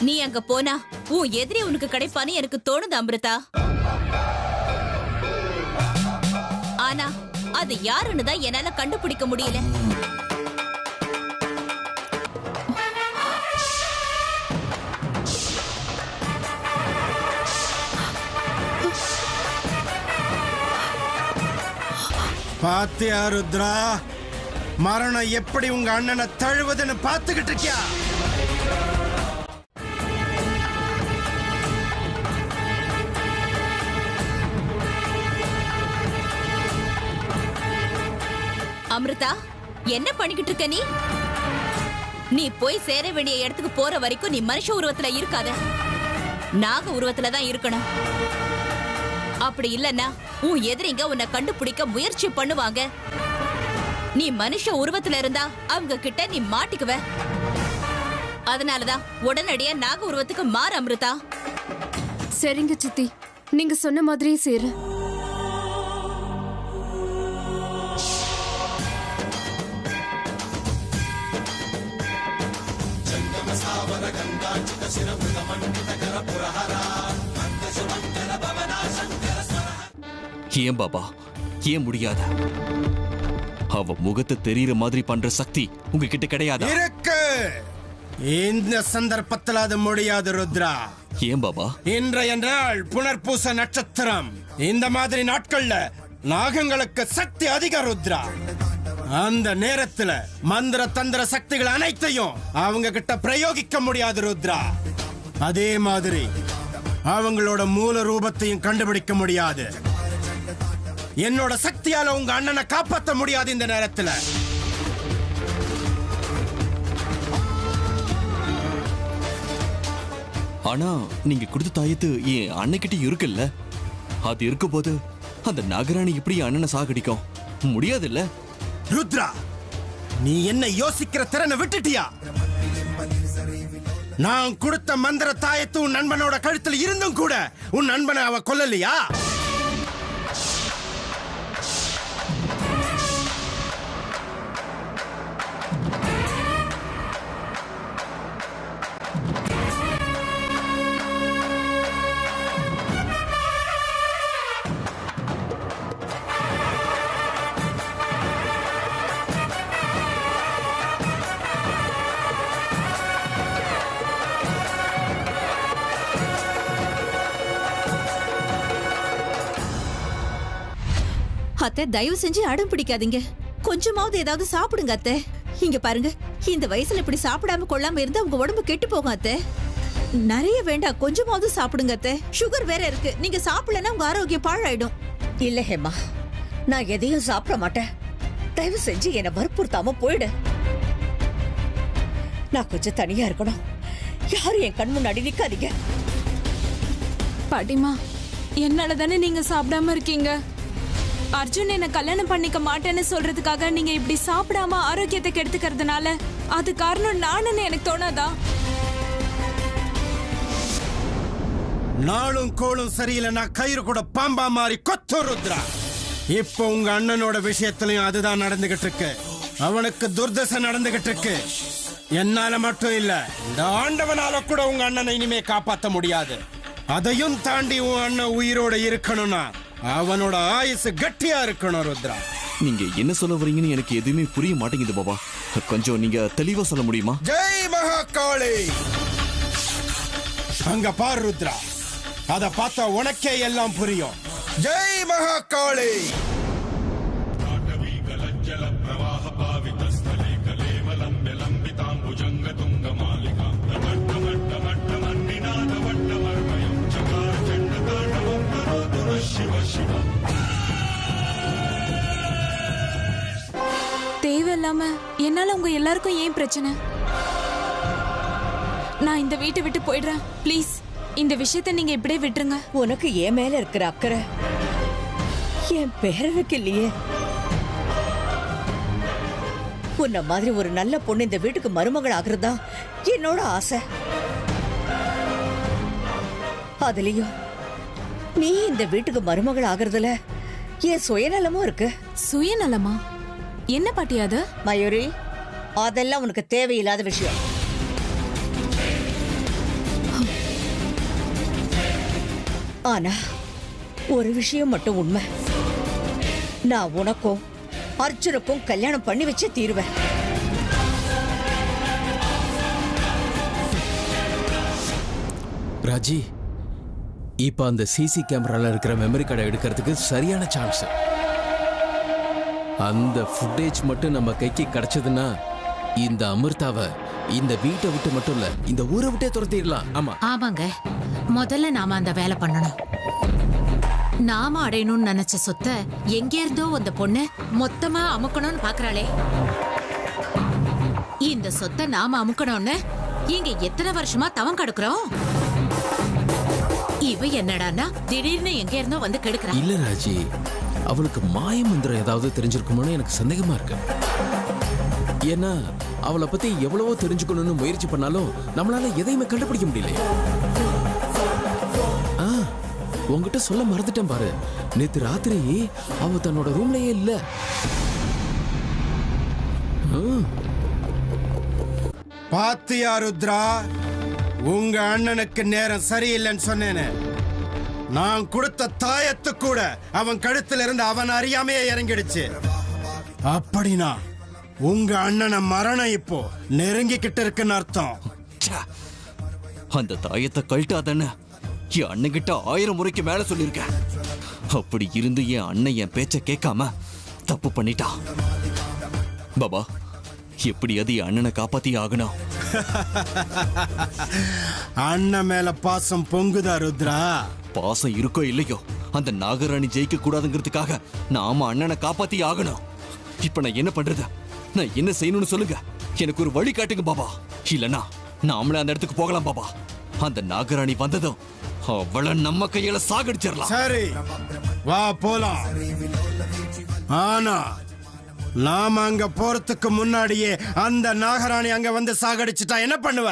நீ அங்க போனா உன் எதிரி உனக்கு கிடைப்பான்னு எனக்கு தோணுது அமிர்தா. ஆனா அது யாருன்னு தான் என்னால கண்டுபிடிக்க முடியல. பாத்தியா ருத்ரா, மரணம் எப்படி உங்க அண்ணனை தழுவுதுன்னு பாத்துக்கிட்டு இருக்கியா? அமிர்தா, என்ன பண்ணிக்கிட்டு இருக்க நீ? நீ போய் சேர வேண்டிய இடத்துக்கு போற வரைக்கும் நீ மனுஷ உருவத்துல இருக்காத, நாக உருவத்துல தான் இருக்கணும். அப்படி இல்லன்னா உன் எதிரிங்க உன்னை கண்டுபிடிக்க முயற்சி பண்ணுவாங்க. நீ மனுஷ உருவத்துல இருந்தா அவங்க கிட்ட நீ மாட்டிக்குவ. அதனாலதான் உடனடியா நாக உருவத்துக்கு மாறு அமிர்தா. சரிங்க சித்தி, நீங்க சொன்ன மாதிரியே சேரு. ஏன் பாபா, ஏன் முடியாத? அவ முகத்தை தெரியற மாதிரி பண்ற சக்தி உங்ககிட்ட கிடையாது. இருக்கு. இந்த சந்தர்ப்பத்தில் அது முடியாது ருத்ரா. ஏன் பாபா? இன்றைய நாள் புனர்பூச நட்சத்திரம். இந்த மாதிரி நாட்கள்ல நாகங்களுக்கு சக்தி அதிக ருத்ரா. அந்த நேரத்துல மந்திர தந்திர சக்திகள் அனைத்தையும் அவங்க கிட்ட பிரயோகிக்க முடியாது ருத்ரா. அதே மாதிரி அவங்களோட மூல ரூபத்தையும் கண்டுபிடிக்க முடியாது. என்னோட சக்தியால உங்க அண்ணனை காப்பாற்ற முடியாது இந்த நேரத்துல. ஆனா நீங்க கொடுத்த தாயத்து என் அன்னைக்கிட்ட இருக்குல்ல, அது இருக்கும் போது அந்த நாகராணி இப்படி அண்ணனை சாகடிக்கும் முடியாது இல்ல? ருத்ரா, நீ என்ன யோசிக்கிற திறனை விட்டுட்டியா? நான் கொடுத்த மந்திர தாயத்து உன் நண்பனோட கழுத்தில் இருந்தும் கூட உன் நண்பனை அவ கொல்லலையா? அத்தை, தயவு செஞ்சு அடம் பிடிக்காதீங்க. கொஞ்சமாவது ஏதாவது சாப்பிடுங்க அத்தை. இங்க பாருங்க, இந்த வயசுல இப்படி சாப்பிடாம கொள்ளாம இருந்தா உங்க உடம்பு கெட்டு போகும் அத்தை. நிறைய வேண்டாம், கொஞ்சமாவது சாப்பிடுங்க அத்தை. சுகர் வேற இருக்கு, நீங்க சாப்பிடலன்னா உங்க ஆரோக்கியம் பாழாயிடும். இல்ல ஹேமா, நான் எதையும் சாப்பிட மாட்டேன். தயவு செஞ்சு என்னை வற்புறுத்தாம போயிடு. நான் கொஞ்சம் தனியா இருக்கணும். யாரும் என் கண் முன்னாடி நிக்காதீங்க. பாட்டிமா, என்னால தானே நீங்க சாப்பிடாம இருக்கீங்க. அர்ஜுன் என்ன கல்யாணம் பண்ணிக்க மாட்டேன்னு சொல்றதுக்காக நீங்க இப்படி சாப்பிடாம ஆரோக்கியத்தை கெடுத்துக்கிறதுனால அது காரணம் நானுன்னு எனக்கு தோணாதா? நாளும் கோளும் சரியில்லைன்னா கயிறு கூட பாம்பா மாறி கொத்து ருத்ரா. இப்போ உங்க அண்ணனோட விஷயத்திலையும் அதுதான் நடந்துகிட்டு இருக்கு. அவனுக்கு துர்தசை நடந்துகிட்டு இருக்கு. என்னால மட்டும் இல்ல, இந்த ஆண்டவனால கூட உங்க அண்ணனை இனிமே காப்பாற்ற முடியாது. அதையும் தாண்டி உன் அண்ணன் உயிரோட இருக்கணும்னா அவனோட ஆயுசு கட்டியா இருக்கணும் ருத்ரா. நீங்க என்ன சொல்ல வரீங்கன்னு எனக்கு எதுவுமே புரிய மாட்டேங்குது பாபா. கொஞ்சம் நீங்க தெளிவா சொல்ல முடியுமா? ஜெய் மகாகாளி. அங்க பார் ருத்ரா, அத பார்த்தா உனக்கே எல்லாம் புரியும். ஜெய் மகாகாளி. தேவையில்லாம என்னால உங்க எல்லாருக்கும் ஏன் பிரச்சனை? நான் இந்த வீட்டை விட்டு போயிடுறேன். ப்ளீஸ், இந்த விஷயத்தை நீங்க இப்படியே விட்டுருங்க. உனக்கு என் மேல இருக்கிற அக்கறை என் பேரனுக்கு இல்லையே. உன்ன மாதிரி ஒரு நல்ல பொண்ணு இந்த வீட்டுக்கு மருமகள் ஆகுறதா என்னோட ஆசை. அதுலயும் நீ இந்த வீட்டுக்கு மருமகள் ஆகுறதுல என் சுயநலமும் இருக்கு. சுயநலமா? என்ன பாட்டி அது? மயூரி, அதெல்லாம் உனக்கு தேவையில்லாத விஷயம். ஆனா ஒரு விஷயம் மட்டும் உண்மை, நான் உனக்கும் அர்ஜுனுக்கும் கல்யாணம் பண்ணி வச்சே தீருவேன். ராஜி, இப்ப அந்த சிசி கேமரால இருக்கிற மெமரி கார்டை எடுக்கிறதுக்கு சரியான சான்ஸ். அந்த ஃபுட்டேஜ் மட்டும் நம்ம கைக்கு கிடைச்சதுன்னா இந்த அமிர்தாவை இந்த வீட்டை விட்டு மட்டும் இல்ல, இந்த ஊரை விட்டே துரத்திடலாம். ஆமா ஆமாங்க, முதல்ல நாம அந்த வேலை பண்ணணும். நாம அடையணும்னு நினைச்ச சொத்தை எங்க இருந்தோ அந்த பொண்ணு மொத்தமா அமுக்கணும்னு பாக்குறாளே. இந்த சொத்தை நாம அமுக்கணும்னு இங்க எத்தனை வருஷமா தவம் கடுக்குறோம். இவ என்னடான்னா திடீர்னு எங்க இருந்தோ வந்து கெடுக்கிறா. இல்ல ராஜி, அவளுக்கு மாய மந்திரம் ஏதாவது தெரிஞ்சிருக்குமோன்னு எனக்கு சந்தேகமா இருக்கு. ஏன்னா அவளை பத்தி எவ்வளவோ தெரிஞ்சுக்கணும்னு முயற்சி பண்ணாலும் நம்மளால எதையுமே கண்டுபிடிக்க முடியல. உங்ககிட்ட சொல்ல மறந்துட்டேன் பாரு, நேத்து ராத்திரி அவ தன்னோட ரூம்லயே இல்ல. பாத்தியா ருத்ரா, உங்க அண்ணனுக்கு நேரம் சரியில்லைன்னு சொன்னேனே. நான் கொடுத்த தாயத்து கூட அவன் கழுத்துல இருந்து அவன் அறியாமையே இறங்கிடுச்சு. அப்படின்னா உங்க அண்ணன மரணம் இப்போ நெருங்கிக்கிட்டு இருக்குன்னு அர்த்தம். அந்த தாயத்தை கழட்டாதன்னு என் அண்ணன் கிட்ட 1000 முறைக்கு மேல சொல்லியிருக்கேன். அப்படி இருந்து என் அண்ணன் என் பேச்ச கேட்காம தப்பு பண்ணிட்டான். பாபா, எப்படியாவது என் அண்ணனை காப்பாத்தி ஆகணும். அண்ணன் மேல பாசம் பொங்குதா ருத்ரா? பாசம் இருக்கோ இல்லையோ, அந்த நாகராணி ஜெயிக்க கூடாதுங்கிறதுக்காக நாம அண்ணனை காப்பாத்தி ஆகணும். இப்ப நான் என்ன பண்றது? நான் என்ன செய்யணும்னு சொல்லுங்க. எனக்கு ஒரு வழி காட்டுங்க பாபா. இல்லனா நாமளே அந்த இடத்துக்கு போகலாம் பாபா. அந்த நாகராணி வந்ததும் அவளை நம்ம கையில சாகடிச்சிடலாம். சரி, வா போலாம். ஆனா நாம அங்க போறதுக்கு முன்னாடியே அந்த நாகராணி அங்க வந்து சாகடிச்சுட்டா என்ன பண்ணுவ?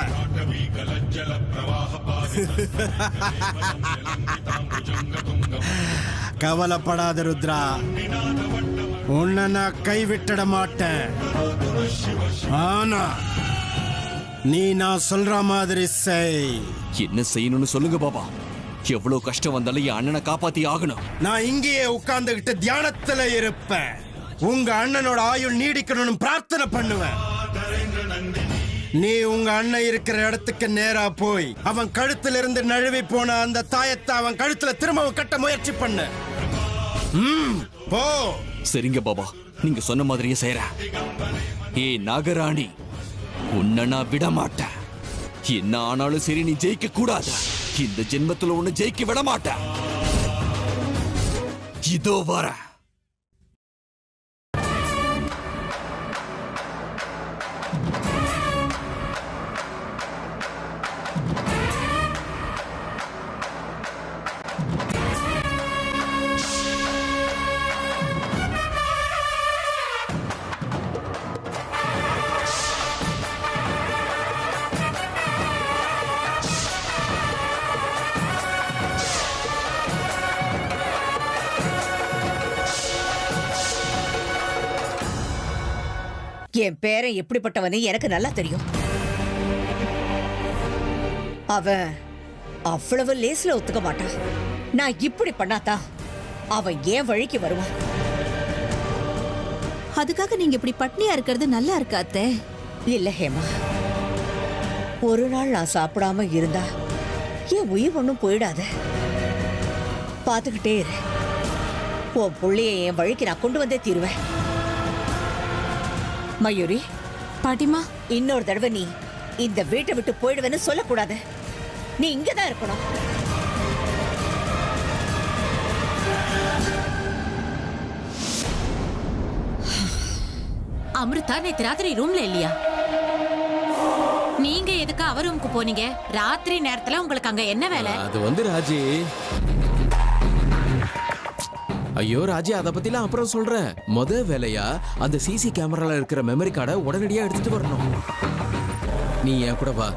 கவலைப்படாத ருத்ரா, உன்னை நான் கைவிட்டுட மாட்டேன். ஆனா நீ நான் சொல்ற மாதிரி செய். என்ன செய்யணும்னு சொல்லுங்க பாபா. எவ்வளவு கஷ்டம் வந்தாலும் என் அண்ணனை காப்பாத்தி ஆகணும். நான் இங்கேயே உட்கார்ந்துகிட்டு தியானத்துல இருப்பேன். உங்க அண்ணனோட ஆயுள் நீடிக்கணும்னு பிரார்த்தனை பண்ணுவேன். நீ உங்க அண்ணன் இருக்கிற இடத்துக்கு நேரா போய் அவன் கழுத்துல இருந்து நழுவி போன அந்த தாயத்தை அவன் கழுத்துல திரும்பவும் கட்ட முயற்சி பண்ணு. போ. சரிங்க பாபா, நீங்க சொன்ன மாதிரியே செய்யறேன். ஏ நாகராணி, உன்னை நான் விட மாட்டேன். என்ன ஆனாலும் சரி, நீ ஜெயிக்க கூடாது. இந்த ஜென்மத்துல உன்னை ஜெயிக்க விட மாட்டேன். இதோ வர. என் பேரன் எப்படிப்பட்டவனே எனக்கு நல்லா தெரியும். அவன் அவ்வளவு லேஸ்ல ஒத்துக்க மாட்டான். நான் இப்படி பண்ணாதா அவன் ஏன் வழிக்கு வருவான். அதுக்காக நீங்க இப்படி பட்னியா இருக்கிறது நல்லா இருக்காத்தே. இல்ல ஹேமா, ஒரு நாள் நான் சாப்பிடாம இருந்தா என் உயிர் ஒண்ணும் போயிடாத. பாத்துக்கிட்டே இரு, உன் புள்ளைய என் வழிக்கு நான் கொண்டு வந்தே தீருவேன். மயூரி, பாட்டிமா, இன்னொரு தடவை நீ இந்த வீட்டை விட்டு போயிடுவேன்னு சொல்லக்கூடாது. நீ இங்கதான் இருக்கணும். அமிர்தா நேத்து ராத்திரி ரூம்ல இல்லையா? நீங்க எதுக்கு அவர் ரூமுக்கு போனீங்க? ராத்திரி நேரத்துல உங்களுக்கு அங்க என்ன வேலை? அது ராஜி, ஐயோ ராஜி, அத பத்திலாம் அப்புறம் சொல்றேன். முத வேலையா அந்த சிசி கேமரால இருக்கிற மெமரி கார்டை உடனடியா எடுத்துட்டு வரணும். நீ என் கூட வா,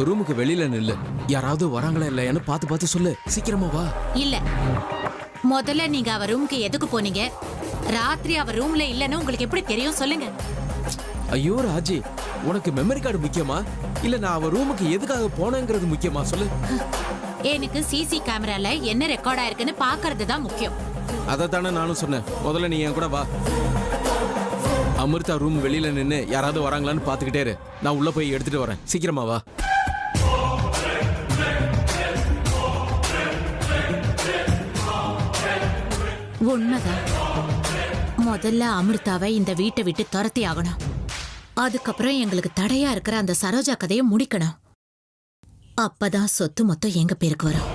ரூமுக்கு வெளியில நில்லு. யாராவது வராங்களா இல்லையான்னு பார்த்து சொல்லு. சீக்கிரமா வா. இல்ல, முதல்ல நீங்க அவர் ரூமுக்கு எதுக்கு போனீங்க? ராத்திரி அவர் ரூம்ல இல்லன்னு உங்களுக்கு எப்படி தெரியும்? சொல்லுங்க. ஐயோ ராஜி, உனக்கு மெமரி கார்டு முக்கியமா இல்ல நான் அவ ரூமுக்கு எதுக்காக போனேங்கிறது முக்கியமா? சொல்லு. எனக்கு சிசி கேமரால என்ன ரெக்கார்ட் ஆயிருக்குன்னு பாக்குறது தான் முக்கியம். அதை தானே நானும் சொன்னேன். முதல்ல நீ என் கூட வா. அமிர்தா ரூம் வெளியில நின்னு யாராவது வராங்களான்னு பாத்துக்கிட்டே இரு. நான் உள்ள போய் எடுத்துட்டு வரேன். சீக்கிரமா வா. உண்மைதான். முதல்ல அமிர்தாவை இந்த வீட்டை விட்டு துரத்தி ஆகணும். அதுக்கப்புறம் எங்களுக்கு தடையா இருக்கிற அந்த சரோஜா கதையை முடிக்கணும். அப்பதான் சொத்து மொத்தம் எங்க பேருக்கு வரும்.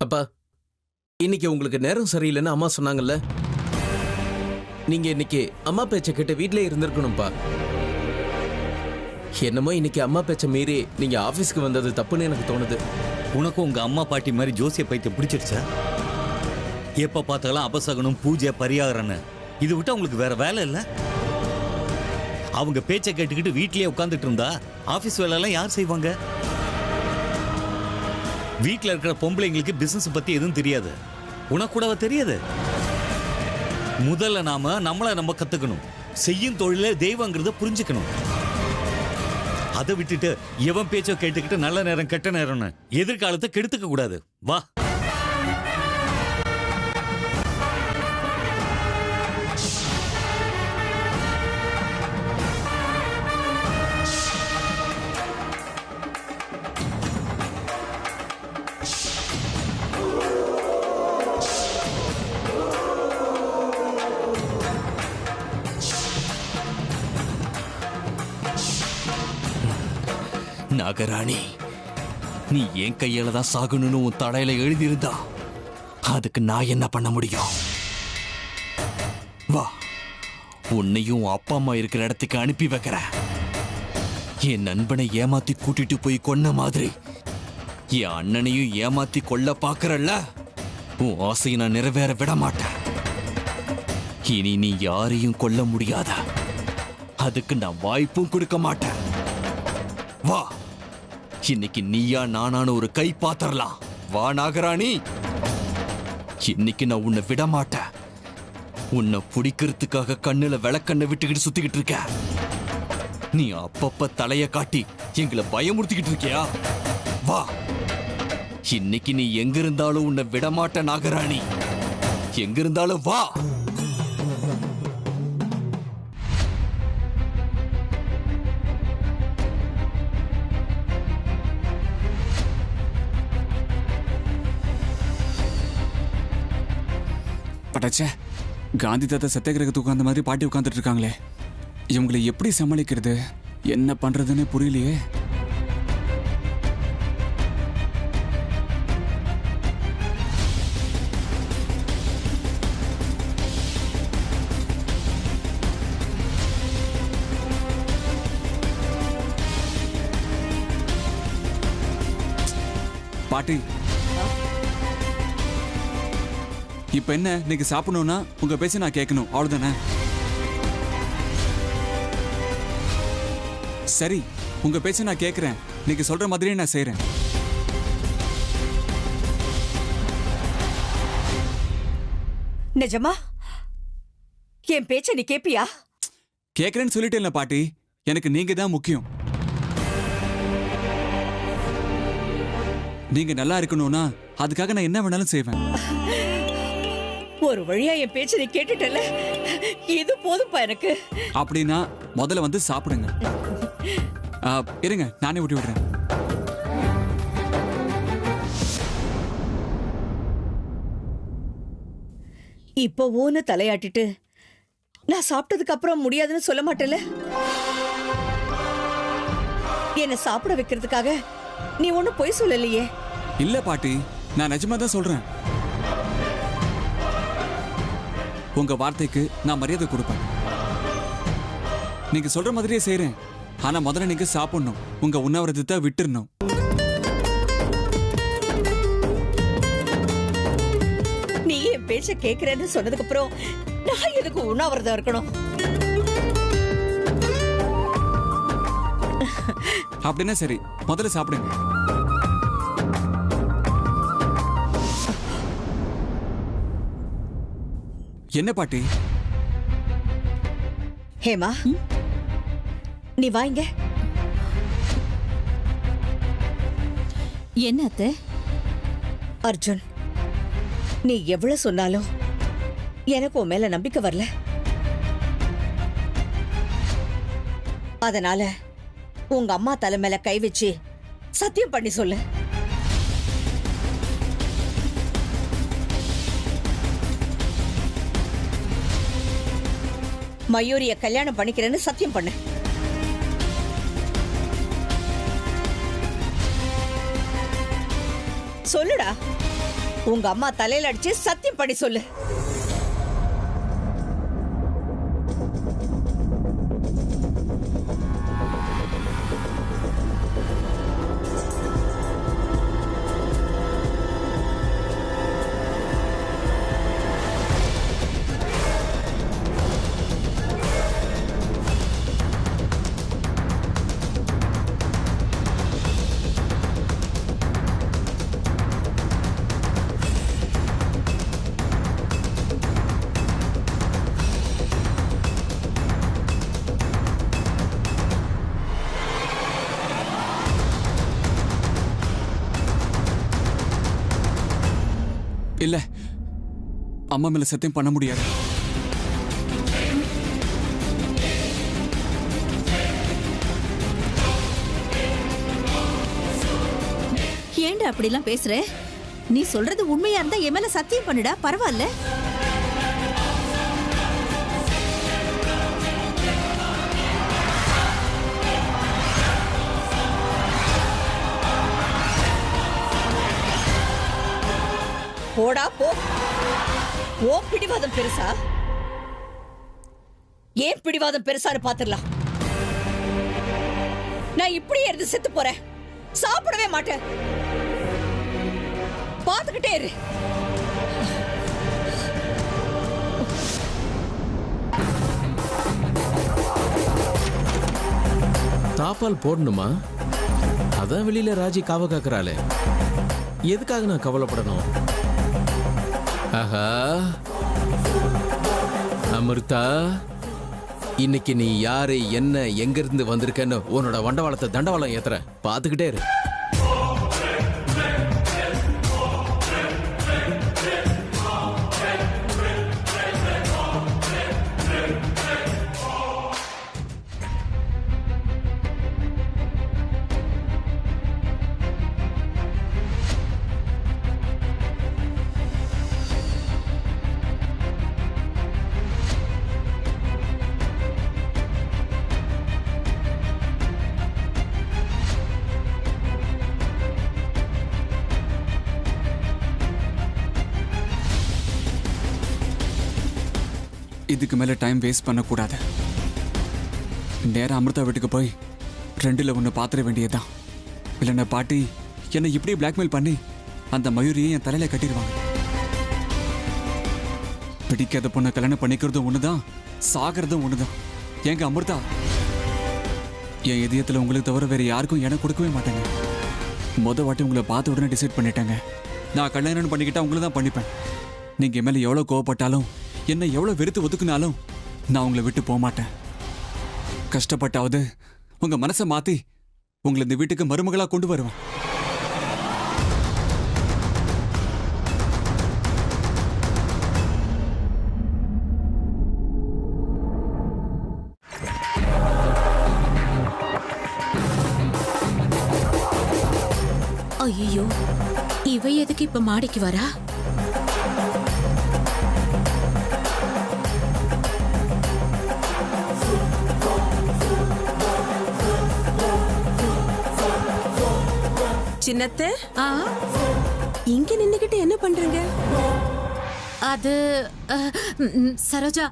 அப்பா, இன்னைக்கு உங்களுக்கு நேரம் சரியில்லைன்னு அம்மா சொன்னாங்கல்ல. நீங்க இன்னைக்கு அம்மா பேச்ச கேட்டு வீட்லயே இருந்திருக்கணும்ப்பா. என்னமோ இன்னைக்கு அம்மா பேச்ச மீறி நீங்க ஆபீஸ்க்கு வந்தது தப்புன்னு எனக்கு தோணுது. உனக்கும் உங்க அம்மா பாட்டி மாதிரி ஜோசிய பைத்தியம் பிடிச்சிருச்சா? எப்ப பார்த்தாலும் அபசகனம், பூஜை, பரிகாரம்னு இது விட்டு அவங்களுக்கு வேற வேலை இல்லை. அவங்க பேச்சை கேட்டுக்கிட்டு வீட்லயே உட்காந்துட்டு இருந்தா ஆபீஸ் வேலை எல்லாம் யார் செய்வாங்க? வீட்டில் இருக்கிற பொம்பளைங்களுக்கு பிசினஸ் பத்தி எதுவும் தெரியாது. உனக்கு கூடவா தெரியாது? முதல்ல நாம நம்மளை நம்ம கத்துக்கணும். செய்யும் தொழில தெய்வங்கிறத புரிஞ்சுக்கணும். அதை விட்டுட்டு எவன் பேச்சோ கேட்டுக்கிட்டு நல்ல நேரம் கெட்ட நேரம்னு எதிர்காலத்தை கெடுத்துக்க கூடாது. வா. நாகராணி, நீ என் கையில தான் சாகணும்னு உன் தடையில எழுதியிருந்தா அதுக்கு நான் என்ன பண்ண முடியும்? வா, உன்னையும் அப்பா அம்மா இருக்கிற இடத்துக்கு அனுப்பி வைக்கிறேன். என் நண்பனை ஏமாத்தி கூட்டிட்டு போய் கொன்ன மாதிரி என் அண்ணனையும் ஏமாத்தி கொல்ல பாக்குறல்ல, உன் ஆசையை நான் நிறைவேற விட மாட்டேன். இனி நீ யாரையும் கொல்ல முடியாத. அதுக்கு நான் வாய்ப்பும் கொடுக்க மாட்டேன். வா, இன்னைக்கு நீயா நானான ஒரு கை பாத்திரலாம். வா நாகராணி, இன்னைக்கு நான் உன்னை விட மாட்டேன். உன்னை பிடிக்கிறதுக்காக கண்ணுல விளக்கண்ணை விட்டுக்கிட்டு சுத்திக்கிட்டு இருக்க. நீ அப்பப்ப தலைய காட்டி எங்களை பயமுறுத்திக்கிட்டு இருக்கியா? வா, இன்னைக்கு நீ எங்க இருந்தாலும் உன்னை விட மாட்ட நாகராணி. எங்க இருந்தாலும் வா. பட்டாச்சே, காந்தி தாத்தா சத்தியாகிரகத்துக்கு உட்கார்ந்த மாதிரி பாட்டி உட்காந்துட்டு இருக்காங்களே, இவங்களை எப்படி சமாளிக்கிறது? என்ன பண்றதுன்னு புரியலையே. பாட்டி, இப்ப என்ன, நீங்க சாப்பிடணும்னா உங்க பேச்ச நான் கேட்கணும், அவ்வளவுதானே? சரி, உங்க பேச்ச நான் கேட்கிறேன். நீங்க சொல்ற மாதிரியே நான் செய்யறேன். நிஜமா என் பேச்ச நீ கேப்பியா? கேட்கிறேன்னு சொல்லிட்டேன்ல பாட்டி, எனக்கு நீங்க தான் முக்கியம். நீங்க நல்லா இருக்கணும்னா அதுக்காக நான் என்ன வேணாலும் செய்வேன். ஒரு வழியா என் பேச்சை நீ கேட்டுட்டல, இது போதும்பா எனக்கு. அப்படின்னா முதல்ல வந்து சாப்பிடுங்க. இருங்க, நானே ஊட்டி விடுறேன். இப்போ ஓன்னு தலையாட்டிட்டு நான் சாப்பிட்டதுக்கு அப்புறம் முடியாதுன்னு சொல்ல மாட்டேல? என்ன சாப்பிட வைக்கிறதுக்காக நீ ஒன்னும் பொய் சொல்லலையே. இல்ல பாட்டி, நான் நிஜமா தான் சொல்றேன். உங்க வார்த்தைக்கு நான் மரியாதை கொடுப்பேன். நீங்க சொல்ற மாதிரியே செய்றேன். ஆனா முதல்ல நீங்க சாப்பிடணும். உங்க உண்ணாவிரதத்தை விட்டுறணும். நீ என் பேச்ச கேக்குறேன்னு சொன்னதுக்கு அப்புறம் நான் எதுக்கு உண்ணாவிரதம் இருக்கணும்? அப்படின்னா சரி, முதல்ல சாப்பிடுங்க. என்ன பாட்டி? ஹேமா, நீ வாங்க. என்ன அத்தை? அர்ஜுன், நீ எவ்வளவு சொன்னாலும் எனக்கு உன் மேல நம்பிக்கை வரல. அதனால உங்க அம்மா தலை மேல கை வச்சு சத்தியம் பண்ணி சொல்லு. மயூரிய கல்யாணம் பண்ணிக்கிறேன்னு சத்தியம் பண்ணு. சொல்லுடா, உங்க அம்மா தலையில அடிச்சு சத்தியம் பண்ணி சொல்லு. இல்ல, அம்மா மேல சத்தியம் பண்ண முடியாது. ஏன்டா அப்படிலாம் பேசுற? நீ சொல்றது உண்மையா இருந்தா என் மேல சத்தியம் பண்ணுடா, பரவாயில்ல. போடா போ. ஓ பிடிவாதம் பெருசா? ஏன் பிடிவாதம் பெருசான்னு பாத்துடலாம். நான் இப்படியே இருந்து செத்து போறேன். சாப்பிடவே மாட்டேன். பாத்துக்கிட்டே இரு. தாப்பால் போடணுமா? அதான் வெளியில ராஜி காவ காக்குறாளே, எதுக்காக நான் கவலைப்படணும்? ஆஹா அமிர்தா, இன்னைக்கு நீ யாரு, என்ன, எங்க இருந்து வந்திருக்கன்னு உன்னோட வண்டவாளத்தை தண்டவாளம் ஏத்துற, பாத்துக்கிட்டே இரு. இதுக்கு மேல டைம் வேஸ்ட் பண்ணக்கூடாது. நேரம் அமிர்தா வீட்டுக்கு போய் 2ல் 1 பாத்திர வேண்டியதுதான். இல்லைன்னா பாட்டி என்னை இப்படி பிளாக்மெயில் பண்ணி அந்த மயூரியை என் தலையில கட்டிடுவாங்க. பிடிக்காத பொண்ணை கல்யாணம் பண்ணிக்கிறதும் ஒண்ணுதான், சாகிறதும் ஒண்ணுதான். ஏங்க அமிர்தா, என் இதயத்துல உங்களுக்கு தவிர வேற யாருக்கும் இடம் கொடுக்கவே மாட்டேங்க. வாட்டி உங்களை பார்த்த உடனே டிசைட் பண்ணிட்டேங்க. நான் கல்யாணம் பண்ணிக்கிட்டா உங்களை தான் பண்ணிப்பேன். நீங்க என் மேல எவ்வளவு கோவப்பட்டாலும், என்னை எவ்வளவு வெறுத்து ஒதுக்குனாலும் நான் உங்களை விட்டு போக மாட்டேன். கஷ்டப்பட்டாவது உங்க மனசை மாத்தி உங்களை இந்த வீட்டுக்கு மருமகளா கொண்டு வருவேன். ஐயோ, இவ எதுக்கு இப்ப மாடிக்கு வரா? சின்னத்தை ஆ, இங்க நின்னுகிட்டு என்ன பண்றீங்க? அது சரோஜா,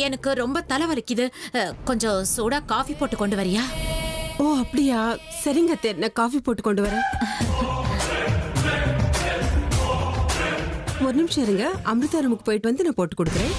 எனக்கு ரொம்ப தலை வலிக்குது. கொஞ்சம் சூடா காஃபி போட்டு கொண்டு வரியா? ஓ அப்படியா, சரிங்க அத்தை, நான் காஃபி போட்டு கொண்டு வரேன். ஒரு நிமிஷம் இருங்க, அமிர்தா ரூமுக்கு போயிட்டு வந்து நான் போட்டு கொடுக்குறேன்.